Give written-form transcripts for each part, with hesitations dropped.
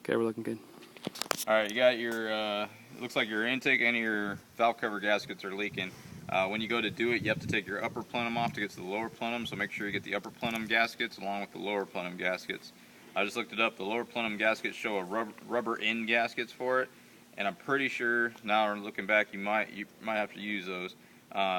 Okay, we're looking good. All right, you got your, looks like your intake and your valve cover gaskets are leaking. When you go to do it, you have to take your upper plenum off to get to the lower plenum, so make sure you get the upper plenum gaskets along with the lower plenum gaskets. I just looked it up. The lower plenum gaskets show a rubber end gaskets for it, and I'm pretty sure, now looking back, you might have to use those.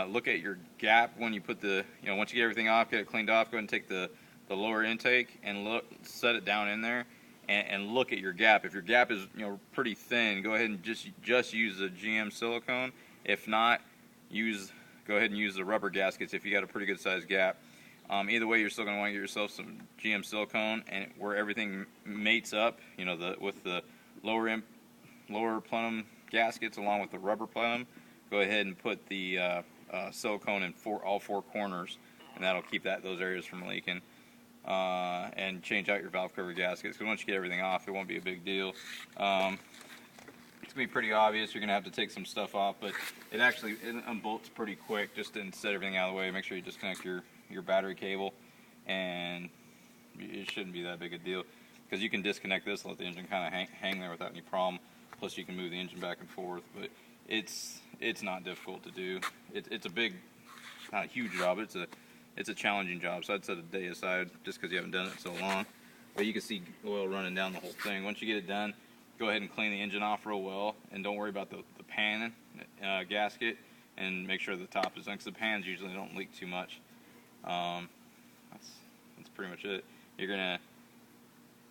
Look at your gap when you put the, once you get everything off, get it cleaned off, go ahead and take the lower intake and set it down in there. And look at your gap. If your gap is pretty thin, go ahead and just use the GM silicone. If not, go ahead and use the rubber gaskets if you got a pretty good sized gap. Either way, you're still going to want to get yourself some GM silicone, and where everything mates up, with the lower plenum gaskets along with the rubber plenum, go ahead and put the silicone in all four corners, and that'll keep those areas from leaking. And change out your valve cover gaskets, because once you get everything off, it won't be a big deal. It's going to be pretty obvious. You're going to have to take some stuff off, but it unbolts pretty quick. Just to set everything out of the way, make sure you disconnect your battery cable, and it shouldn't be that big a deal, because you can disconnect this and let the engine kind of hang there without any problem. Plus you can move the engine back and forth, but it's not difficult to do. It's a big, not a huge job. It's a challenging job, so I'd set a day aside just because you haven't done it so long. But you can see oil running down the whole thing. Once you get it done, go ahead and clean the engine off real well, and don't worry about the pan gasket, and make sure the top is done, because the pans usually don't leak too much. That's pretty much it. You're going to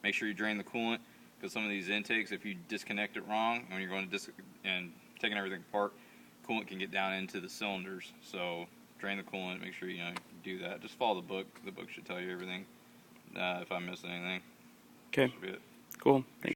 make sure you drain the coolant, because some of these intakes, if you disconnect it wrong, when you're going to and taking everything apart, coolant can get down into the cylinders. So drain the coolant, make sure you do that. Just follow the book. The book should tell you everything. If I missed anything. Okay. Cool. Thanks.